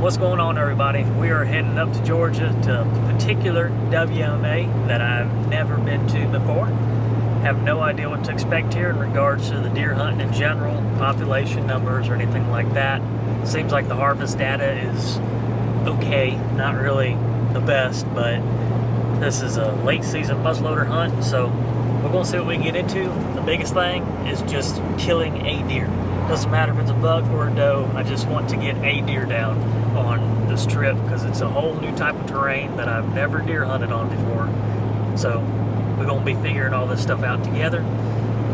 What's going on, everybody? We are heading up to Georgia to a particular WMA that I've never been to before. Have no idea what to expect here in regards to the deer hunting in general, population numbers or anything like that. Seems like the harvest data is okay, not really the best, but this is a late season muzzleloader hunt, so we're going to see what we can get into. The biggest thing is just killing a deer. Doesn't matter if it's a buck or a doe, I just want to get a deer down on this trip because it's a whole new type of terrain that I've never deer hunted on before. So we're going to be figuring all this stuff out together,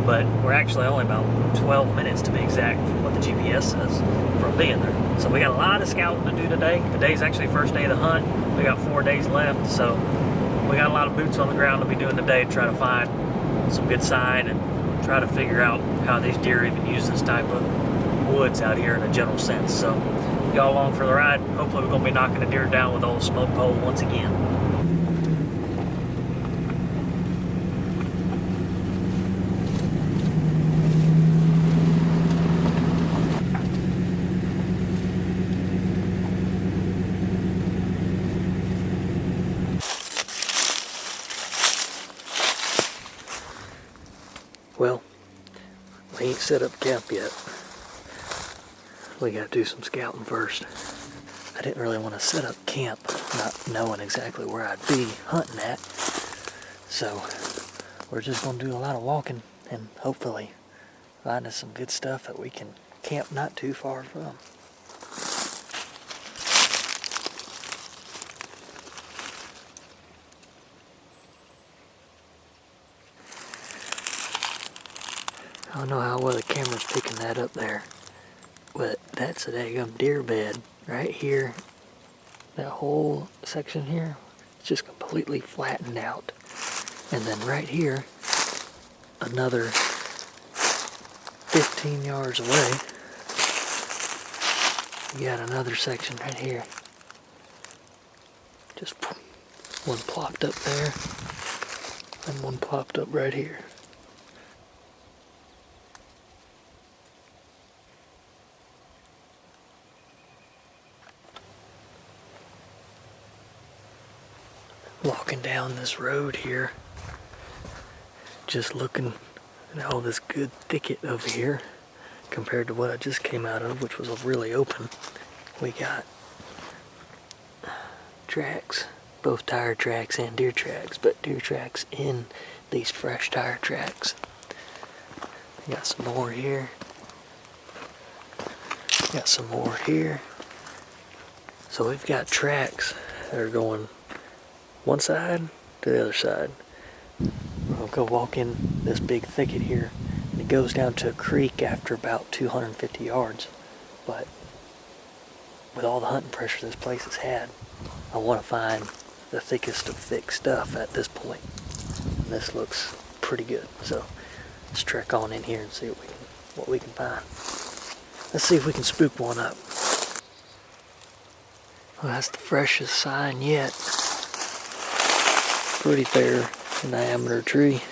but we're actually only about 12 minutes to be exact from what the GPS says from being there. So we got a lot of scouting to do today. Today's actually the first day of the hunt. We got 4 days left, so we got a lot of boots on the ground to be doing today to try to find some good sign and try to figure out how these deer even use this type of woods out here in a general sense. So y'all along for the ride. Hopefully we're going to be knocking a deer down with old smoke pole once again. Well, we ain't set up camp yet. We gotta do some scouting first. I didn't really want to set up camp not knowing exactly where I'd be hunting at. So we're just gonna do a lot of walking and hopefully find us some good stuff that we can camp not too far from. I don't know how well the camera's picking that up there, but that's a daggum deer bed right here. That whole section here is just completely flattened out. And then right here, another 15 yards away, you got another section right here. Just one plopped up there, and one plopped up right here. Walking down this road here, just looking at all this good thicket over here compared to what I just came out of, which was really open. We got tracks, both tire tracks and deer tracks, but deer tracks in these fresh tire tracks. We got some more here, got some more here. So we've got tracks that are going one side to the other side. We'll go walk in this big thicket here, and it goes down to a creek after about 250 yards. But with all the hunting pressure this place has had, I want to find the thickest of thick stuff at this point. And this looks pretty good. So let's trek on in here and see what we can find. Let's see if we can spook one up. Well, that's the freshest sign yet. Pretty fair diameter tree.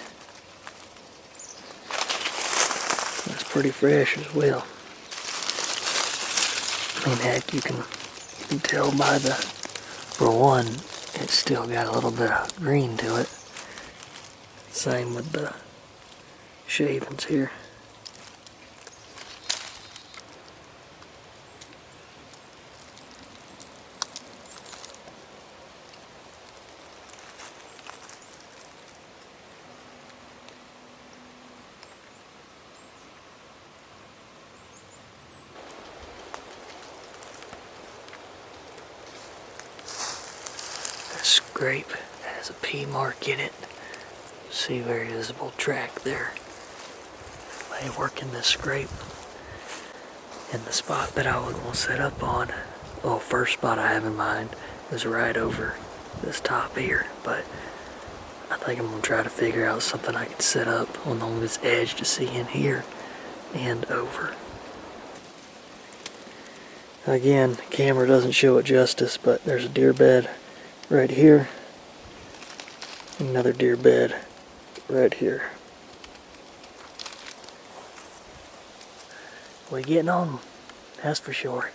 That's pretty fresh as well. I mean, heck, you can tell by the, for one, it's still got a little bit of green to it. Same with the shavings here. Scrape has a P mark in it. See, very visible track there. May work in this scrape. And the spot that I was going to set up on, well, first spot I have in mind is right over this top here, but I think I'm going to try to figure out something I can set up along this edge to see in here and over. Again, the camera doesn't show it justice, but there's a deer bed right here, another deer bed right here. We're getting on them, that's for sure.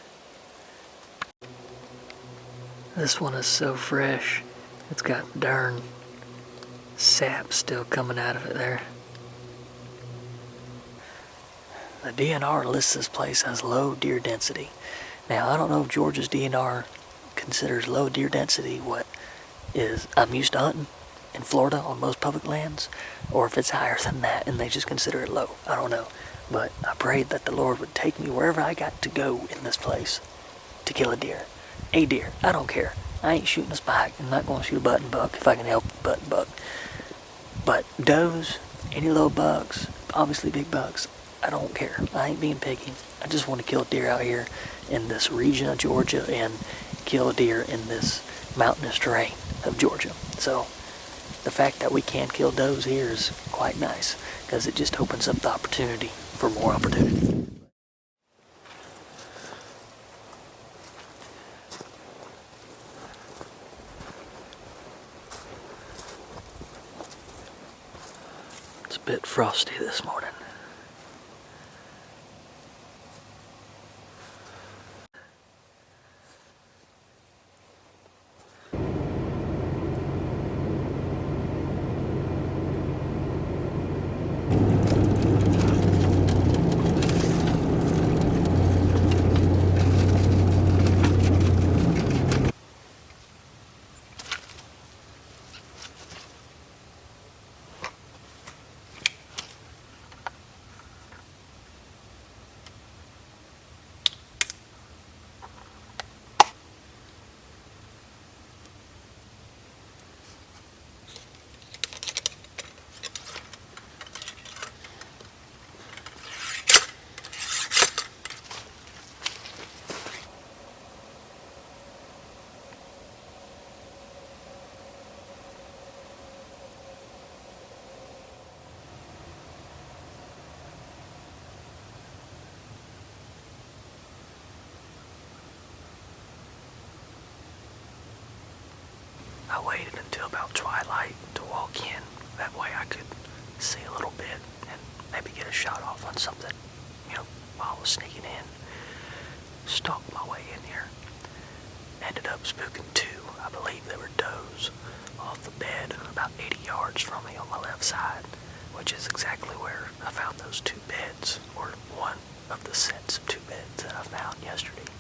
This one is so fresh. It's got darn sap still coming out of it there. The DNR lists this place as low deer density. Now, I don't know if Georgia's DNR considers low deer density what is I'm used to hunting in Florida on most public lands, or if it's higher than that and they just consider it low. I don't know. But I prayed that the Lord would take me wherever I got to go in this place to kill a deer. A deer. I don't care. I ain't shooting a spike. I'm not going to shoot a button buck if I can help a button buck. But does, any little bucks, obviously big bucks, I don't care. I ain't being picky. I just want to kill deer out here in this region of Georgia and kill a deer in this mountainous terrain of Georgia. So the fact that we can kill does here is quite nice because it just opens up the opportunity for more opportunity. It's a bit frosty this morning. I waited until about twilight to walk in. That way I could see a little bit and maybe get a shot off on something, while I was sneaking in. Stalked my way in here. Ended up spooking two. I believe they were does off the bed about 80 yards from me on my left side, which is exactly where I found those two beds, or one of the sets of two beds that I found yesterday.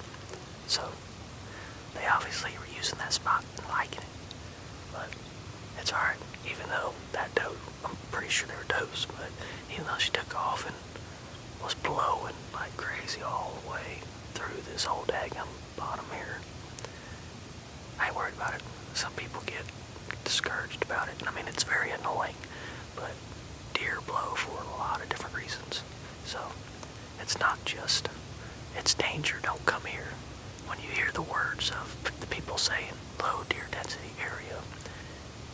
So they obviously were using that spot and liking it. But it's alright, even though that doe, I'm pretty sure they were does, but even though she took off and was blowing like crazy all the way through this whole daggum bottom here, I ain't worried about it. Some people get discouraged about it. I mean, it's very annoying, but deer blow for a lot of different reasons. So it's not just, it's danger, don't come here. When you hear the words of the people saying low deer density area,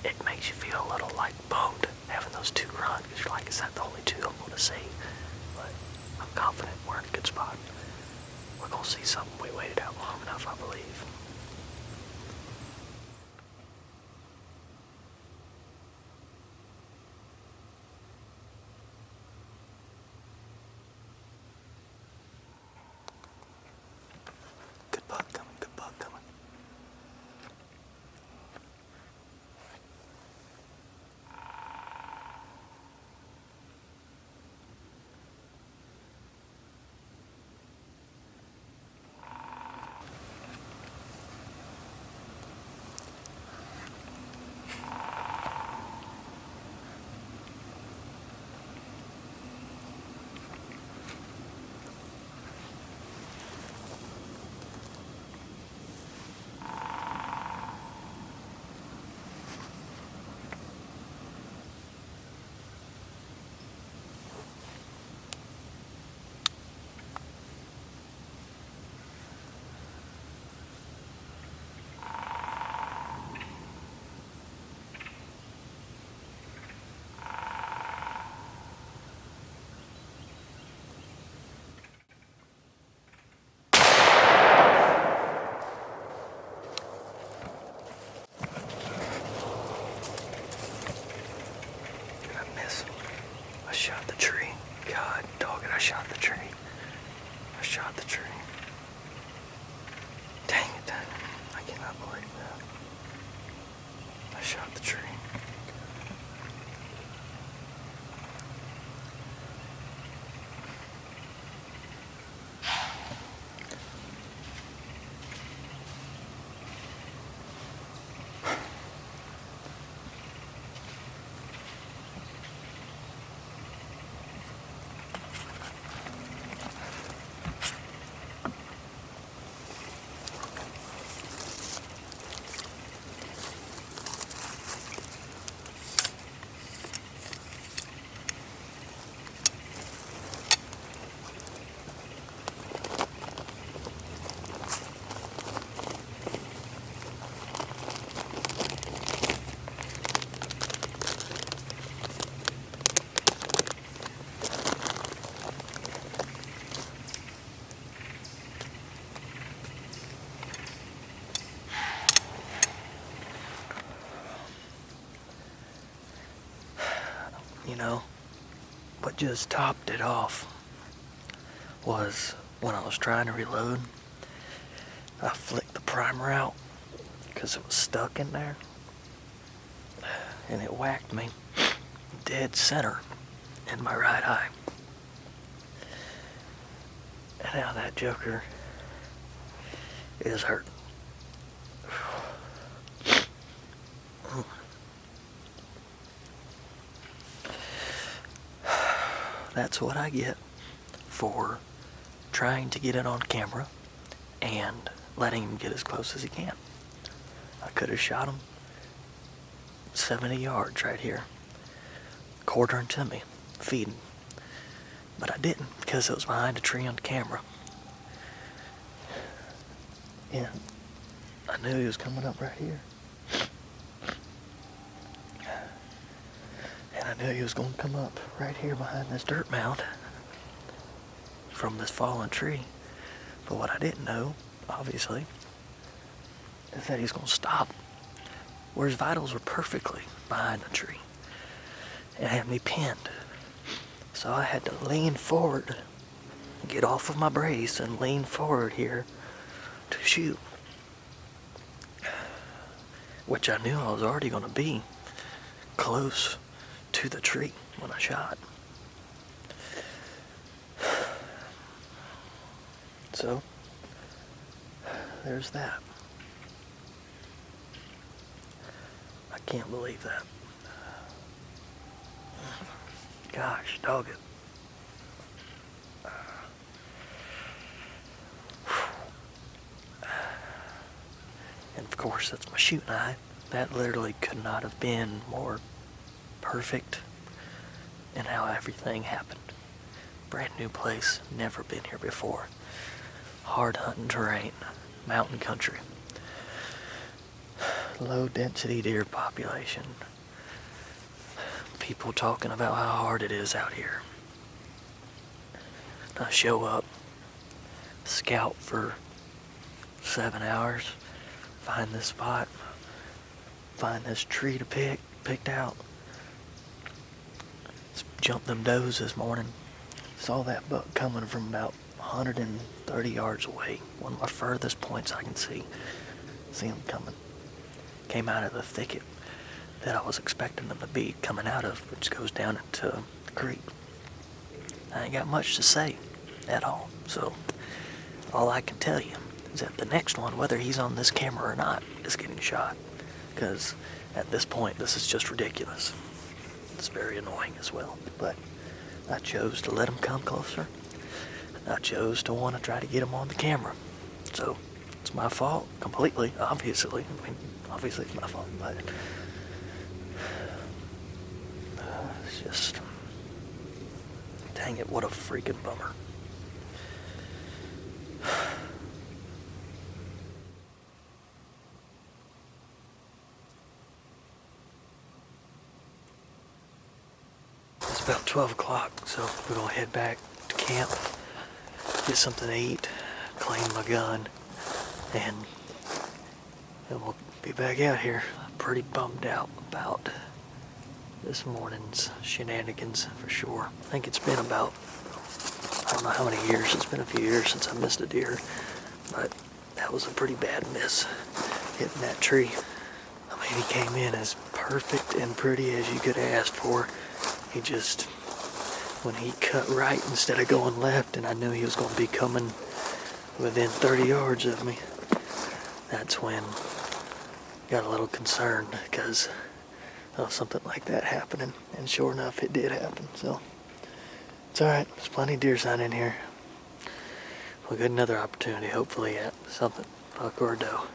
it makes you feel a little like bummed having those two run, because you're like, is that the only two I'm going to see? But I'm confident we're in a good spot. We're going to see something. We waited out long enough, I believe. Good buck coming, good buck coming. you know, what just topped it off was when I was trying to reload, I flicked the primer out because it was stuck in there, and it whacked me dead center in my right eye. And now that joker is hurting. That's what I get for trying to get it on camera and letting him get as close as he can. I could have shot him 70 yards right here, quartering to me, feeding. But I didn't because it was behind a tree on camera. And I knew he was coming up right here. And I knew he was going to come up right here behind this dirt mound from this fallen tree. But what I didn't know, obviously, is that he's going to stop where his vitals were perfectly behind the tree and had me pinned. So I had to lean forward, get off of my brace and lean forward here to shoot, which I knew I was already going to be close to the tree when I shot. So there's that. I can't believe that. Gosh, dog it. And of course, that's my shooting eye. That literally could not have been more perfect in how everything happened. Brand new place, never been here before. Hard hunting terrain, mountain country. Low density deer population. People talking about how hard it is out here. I show up, scout for 7 hours, find this spot, find this tree to picked out. Jumped them does this morning. Saw that buck coming from about 130 yards away. One of my furthest points I can see. See him coming. Came out of the thicket that I was expecting them to be coming out of, which goes down into the creek. I ain't got much to say at all. So all I can tell you is that the next one, whether he's on this camera or not, is getting shot. Because at this point, this is just ridiculous. It's very annoying as well. But I chose to let him come closer. I chose to want to try to get him on the camera. So it's my fault completely, obviously. I mean, obviously it's my fault, but it's just, dang it, what a freaking bummer. It's about 12 o'clock, so we're gonna head back to camp, get something to eat, clean my gun, and then we'll be back out here. I'm pretty bummed out about this morning's shenanigans for sure. I think it's been about, I don't know how many years, it's been a few years since I missed a deer, but that was a pretty bad miss, hitting that tree. I mean, he came in as perfect and pretty as you could have asked for. He just, when he cut right instead of going left, and I knew he was going to be coming within 30 yards of me, that's when I got a little concerned because of something like that happening. And sure enough, it did happen. So it's all right. There's plenty of deer sign in here. We'll get another opportunity, hopefully, at something buck or doe.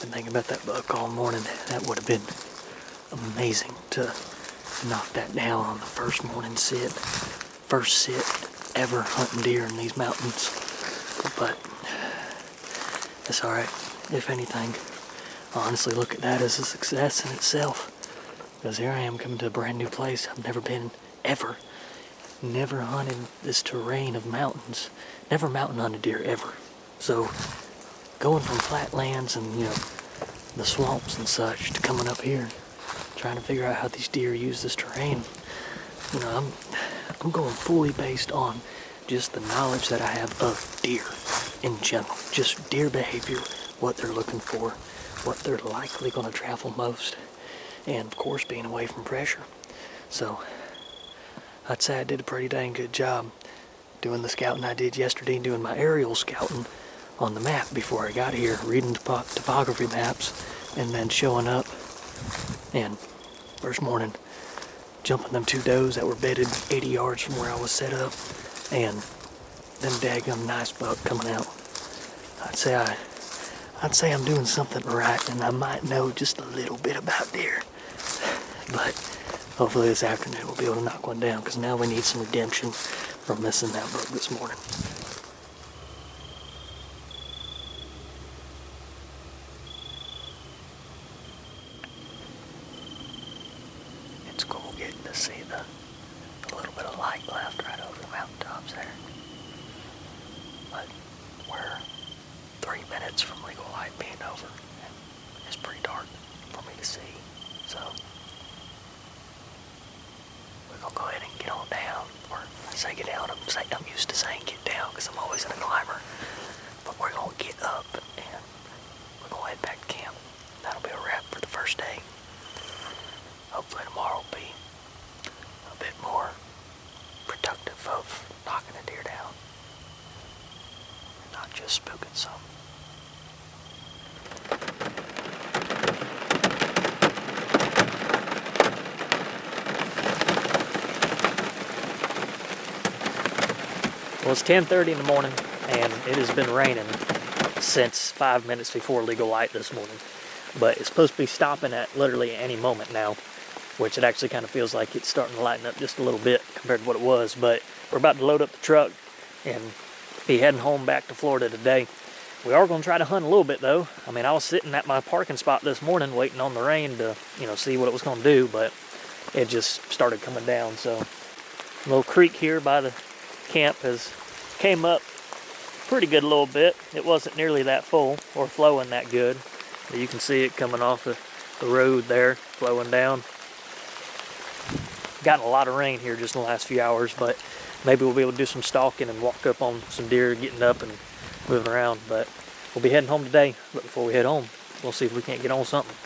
Been thinking about that buck all morning. That would have been amazing to Knocked that down on the first morning sit. First sit ever hunting deer in these mountains. But it's alright. If anything, I honestly look at that as a success in itself. Because here I am coming to a brand new place I've never been ever. Never hunted this terrain of mountains. Never mountain hunted deer ever. So going from flatlands and, you know, the swamps and such to coming up here, trying to figure out how these deer use this terrain, you know, I'm going fully based on just the knowledge that I have of deer in general. Just deer behavior, what they're looking for, what they're likely going to travel most, and of course being away from pressure. So I'd say I did a pretty dang good job doing the scouting I did yesterday and doing my aerial scouting on the map before I got here, reading topography maps, and then showing up and first morning jumping them 2 does that were bedded 80 yards from where I was set up, and them daggum nice buck coming out. I'd say I'm doing something right, and I might know just a little bit about deer. But hopefully this afternoon we'll be able to knock one down, because now we need some redemption from missing that buck this morning. It's cool getting to see the little bit of light left right over the mountaintops there. But we're 3 minutes from legal light being over, and it's pretty dark for me to see. So we're gonna go ahead and get on down, or I say get down, I'm used to saying get down because I'm always in a climber. But we're gonna get up and we're gonna head back to camp. That'll be a wrap for the first day. Hopefully tomorrow will be a bit more productive of knocking a deer down, not just spooking some. Well, it's 10:30 in the morning, and it has been raining since 5 minutes before legal light this morning. But it's supposed to be stopping at literally any moment now, which it actually kind of feels like it's starting to lighten up just a little bit compared to what it was. But we're about to load up the truck and be heading home back to Florida today. We are going to try to hunt a little bit, though. I mean, I was sitting at my parking spot this morning waiting on the rain to, you know, see what it was going to do, but it just started coming down. So a little creek here by the camp has came up pretty good a little bit. It wasn't nearly that full or flowing that good, but you can see it coming off the road there, flowing down. Gotten a lot of rain here just in the last few hours, but maybe we'll be able to do some stalking and walk up on some deer getting up and moving around. But we'll be heading home today, but before we head home, we'll see if we can't get on something.